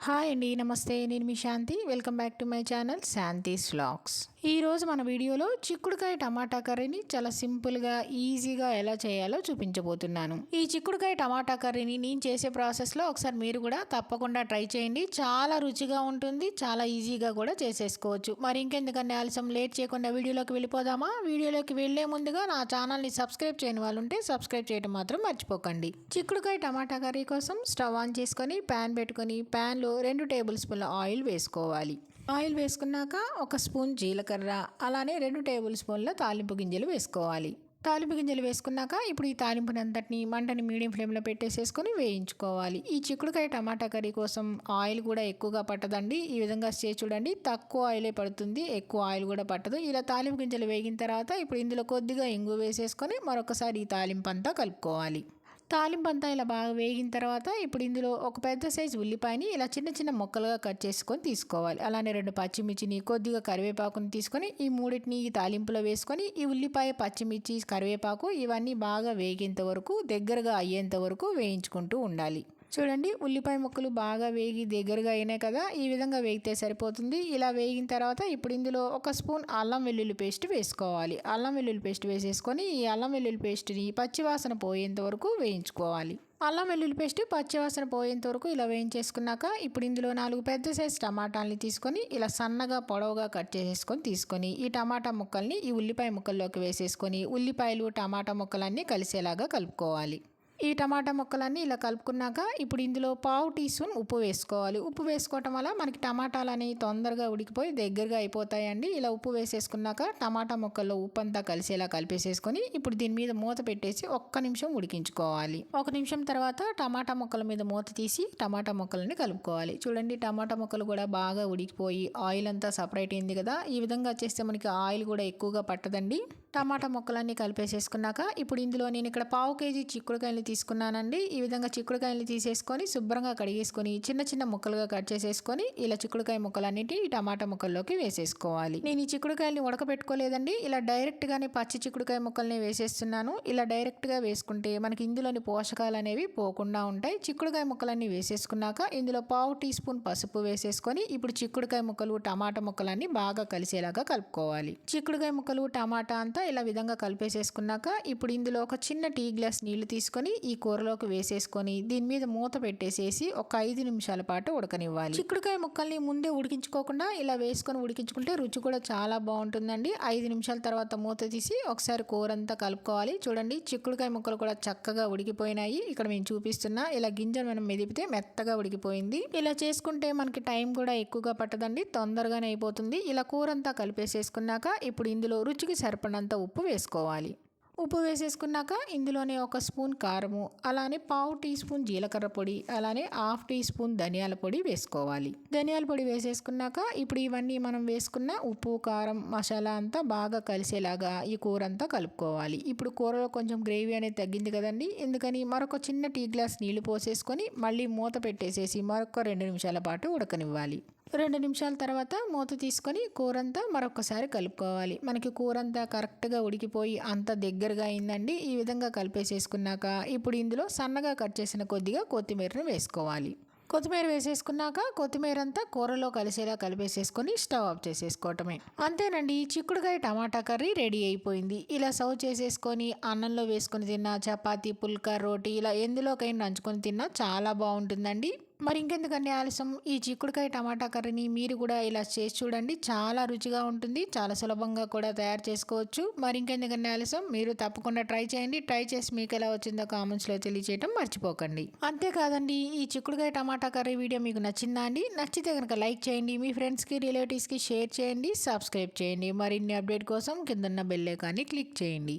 Hi అండి, నమస్తే. నేను మీ Shanti. Welcome back to my channel Shanti's vlogs. ఈరోజు మన వీడియోలో చిక్కుడుకాయ టమాటా కర్రీని చాలా సింపుల్గా ఈజీగా ఎలా చేయాలో చూపించబోతున్నాను. ఈ చిక్కుడుకాయ టమాటా కర్రీని నేను చేసే ప్రాసెస్లో ఒకసారి మీరు కూడా తప్పకుండా ట్రై చేయండి. చాలా రుచిగా ఉంటుంది, చాలా ఈజీగా కూడా చేసేసుకోవచ్చు. మరి ఇంకెందుకంటే ఆలస్యం లేట్ చేయకుండా వీడియోలోకి వెళ్ళిపోదామా? వీడియోలోకి వెళ్లే ముందుగా నా ఛానల్ని సబ్స్క్రైబ్ చేయని వాళ్ళు ఉంటే సబ్స్క్రైబ్ చేయడం మాత్రం మర్చిపోకండి. చిక్కుడుకాయ టమాటా కర్రీ కోసం స్టవ్ ఆన్ చేసుకొని ప్యాన్ పెట్టుకొని ప్యాన్లో 2 టేబుల్ స్పూన్ల ఆయిల్ వేసుకోవాలి. ఆయిల్ వేసుకున్నాక 1 స్పూన్ జీలకర్ర, అలానే 2 టేబుల్ స్పూన్ల తాలింపు గింజలు వేసుకోవాలి. తాలింపు గింజలు వేసుకున్నాక ఇప్పుడు ఈ తాలింపునంతటిని మంటని మీడియం ఫ్లేమ్లో పెట్టేసేసుకొని వేయించుకోవాలి. ఈ చిక్కుడుకాయ టమాటా కర్రీ కోసం ఆయిల్ కూడా ఎక్కువగా పట్టదండి. ఈ విధంగా చేసి చూడండి, తక్కువ ఆయిలే పడుతుంది, ఎక్కువ ఆయిల్ కూడా పట్టదు. ఇలా తాలింపు గింజలు వేగిన తర్వాత ఇప్పుడు ఇందులో కొద్దిగా ఇంగు వేసేసుకొని మరొకసారి ఈ తాలింపు అంతా కలుపుకోవాలి. తాలింపు అంతా ఇలా బాగా వేగిన తర్వాత ఇప్పుడు ఇందులో ఒక పెద్ద సైజు ఉల్లిపాయని ఇలా చిన్న చిన్న ముక్కలుగా కట్ చేసుకొని తీసుకోవాలి. అలానే 2 పచ్చిమిర్చిని, కొద్దిగా కరివేపాకుని తీసుకొని ఈ మూడింటిని ఈ తాలింపులో వేసుకొని ఈ ఉల్లిపాయ, పచ్చిమిర్చి, కరివేపాకు ఇవన్నీ బాగా వేగేంత వరకు, దగ్గరగా అయ్యేంత వరకు వేయించుకుంటూ ఉండాలి. చూడండి, ఉల్లిపాయ ముక్కలు బాగా వేగి దగ్గరగా అయినాయి కదా, ఈ విధంగా వేగితే సరిపోతుంది. ఇలా వేగిన తర్వాత ఇప్పుడు ఇందులో 1 స్పూన్ అల్లం వెల్లుల్లి పేస్ట్ వేసుకోవాలి. అల్లం వెల్లుల్లి పేస్ట్ వేసేసుకొని ఈ అల్లం వెల్లుల్లి పేస్ట్ని పచ్చివాసన పోయేంత వరకు వేయించుకోవాలి. అల్లం వెల్లుల్లి పేస్ట్ పచ్చివాసన పోయేంత వరకు ఇలా వేయించేసుకున్నాక ఇప్పుడు ఇందులో 4 పెద్ద సైజు టమాటాలని తీసుకొని ఇలా సన్నగా పొడవుగా కట్ చేసేసుకొని తీసుకొని ఈ టమాటా ముక్కల్ని ఈ ఉల్లిపాయ ముక్కల్లోకి వేసేసుకొని ఉల్లిపాయలు టమాటా ముక్కలన్నీ కలిసేలాగా కలుపుకోవాలి. ఈ టమాటా ముక్కలన్నీ ఇలా కలుపుకున్నాక ఇప్పుడు ఇందులో 1/2 టీ స్పూన్ ఉప్పు వేసుకోవాలి. ఉప్పు వేసుకోవటం వల్ల మనకి టమాటాలని తొందరగా ఉడికిపోయి దగ్గరగా అయిపోతాయండి. ఇలా ఉప్పు వేసేసుకున్నాక టమాటా ముక్కల్లో ఉప్పు అంతా కలిసేలా కలిపేసేసుకొని ఇప్పుడు దీని మీద మూత పెట్టేసి 1 నిమిషం ఉడికించుకోవాలి. 1 నిమిషం తర్వాత టమాటా ముక్కల మీద మూత తీసి టమాటా ముక్కలని కలుపుకోవాలి. చూడండి, టమాటా ముక్కలు కూడా బాగా ఉడికిపోయి ఆయిల్ అంతా సపరేట్ అయింది కదా. ఈ విధంగా చేస్తే మనకి ఆయిల్ కూడా ఎక్కువగా పట్టదండి. టమాటా ముక్కలన్నీ కలిపేసేసుకున్నాక ఇప్పుడు ఇందులో నేను ఇక్కడ 1/2 కేజీ చిక్కుడుకాయలు తీసుకున్నానండి. ఈ విధంగా చిక్కుడుకాయలు తీసేసుకొని శుభ్రంగా కడిగేసుకొని చిన్న చిన్న ముక్కలుగా కట్ చేసేసుకొని ఇలా చిక్కుడుకాయ ముక్కలన్నిటి ఈ టమాటా ముక్కల్లోకి వేసేసుకోవాలి. నేను ఈ చిక్కుడుకాయల్ని ఉడకబెట్టుకోలేదండి, ఇలా డైరెక్ట్ గానే పచ్చి చిక్కుడుకాయ ముక్కల్ని వేసేస్తున్నాను. ఇలా డైరెక్ట్ గా వేసుకుంటే మనకి ఇందులోని పోషకాలు అనేవి పోకుండా ఉంటాయి. చిక్కుడుకాయ ముక్కలన్నీ వేసేసుకున్నాక ఇందులో 1/2 టీ స్పూన్ పసుపు వేసేసుకొని ఇప్పుడు చిక్కుడుకాయ ముక్కలు టమాటా ముక్కలన్నీ బాగా కలిసేలాగా కలుపుకోవాలి. చిక్కుడుకాయ ముక్కలు టమాటా అంతా ఇలా విధంగా కలిపేసేసుకున్నాక ఇప్పుడు ఇందులో ఒక చిన్న టీ గ్లాస్ నీళ్లు తీసుకొని ఈ కూరలోకి వేసేసుకొని దీని మీద మూత పెట్టేసేసి ఒక 5 నిమిషాల పాటు ఉడకనివ్వాలి. చిక్కుడుకాయ ముక్కల్ని ముందే ఉడికించుకోకుండా ఇలా వేసుకొని ఉడికించుకుంటే రుచి కూడా చాలా బాగుంటుందండి. 5 నిమిషాల తర్వాత మూత తీసి ఒకసారి కూర అంతా కలుపుకోవాలి. చూడండి, చిక్కుడుకాయ ముక్కలు కూడా చక్కగా ఉడికిపోయినాయి. ఇక్కడ మేము చూపిస్తున్నా ఇలా గింజను మనం మెదిపితే మెత్తగా ఉడికిపోయింది. ఇలా చేసుకుంటే మనకి టైం కూడా ఎక్కువగా పట్టదండి, తొందరగానే అయిపోతుంది. ఇలా కూర అంతా కలిపేసేసుకున్నాక ఇప్పుడు ఇందులో రుచికి సరిపడినంత ఉప్పు వేసుకోవాలి. ఉప్పు వేసేసుకున్నాక ఇందులోనే 1 స్పూన్ కారము, అలానే 1/2 టీ స్పూన్ జీలకర్ర పొడి, అలానే 1/2 టీ స్పూన్ ధనియాల పొడి వేసుకోవాలి. ధనియాల పొడి వేసేసుకున్నాక ఇప్పుడు ఇవన్నీ మనం వేసుకున్న ఉప్పు, కారం, మసాలా అంతా బాగా కలిసేలాగా ఈ కూర అంతా కలుపుకోవాలి. ఇప్పుడు కూరలో కొంచెం గ్రేవీ అనేది తగ్గింది కదండి, ఎందుకని మరొక చిన్న టీ గ్లాస్ నీళ్లు పోసేసుకొని మళ్ళీ మూత పెట్టేసేసి మరొక 2 నిమిషాల పాటు ఉడకనివ్వాలి. 2 నిమిషాల తర్వాత మూత తీసుకొని కూరంతా మరొకసారి కలుపుకోవాలి. మనకి కూరంతా కరెక్ట్గా ఉడికిపోయి అంత దగ్గరగా అయిందండి. ఈ విధంగా కలిపేసేసుకున్నాక ఇప్పుడు ఇందులో సన్నగా కట్ చేసిన కొద్దిగా కొత్తిమీరను వేసుకోవాలి. కొత్తిమీర వేసేసుకున్నాక కొత్తిమీర అంతా కూరలో కలిసేలా కలిపేసేసుకొని స్టవ్ ఆఫ్ చేసేసుకోవటమే. అంతేనండి, చిక్కుడుకాయ టమాటా కర్రీ రెడీ అయిపోయింది. ఇలా సర్వ్ చేసేసుకొని అన్నంలో వేసుకొని తిన్నా, చపాతీ, పుల్కా, రోటీ ఇలా ఎందులోకైనా నంచుకొని తిన్నా చాలా బాగుంటుందండి. మరి ఇంకెందుకండి ఆలస్యం, ఈ చిక్కుడుకాయ టమాటా కర్రీని మీరు కూడా ఇలా చేసి చూడండి, చాలా రుచిగా ఉంటుంది, చాలా సులభంగా కూడా తయారు చేసుకోవచ్చు. మరి ఇంకెందుకండి ఆలస్యం, మీరు తప్పకుండా ట్రై చేయండి. ట్రై చేసి మీకు ఎలా వచ్చిందో కామెంట్స్లో తెలియజేయడం మర్చిపోకండి. అంతేకాదండి, ఈ చిక్కుడుకాయ టమాటా కర్రీ వీడియో మీకు నచ్చిందా అండి? నచ్చితే కనుక లైక్ చేయండి, మీ ఫ్రెండ్స్కి, రిలేటివ్స్కి షేర్ చేయండి, సబ్స్క్రైబ్ చేయండి. మరిన్ని అప్డేట్ కోసం కిందన్న బెల్ ఐకాన్ని క్లిక్ చేయండి.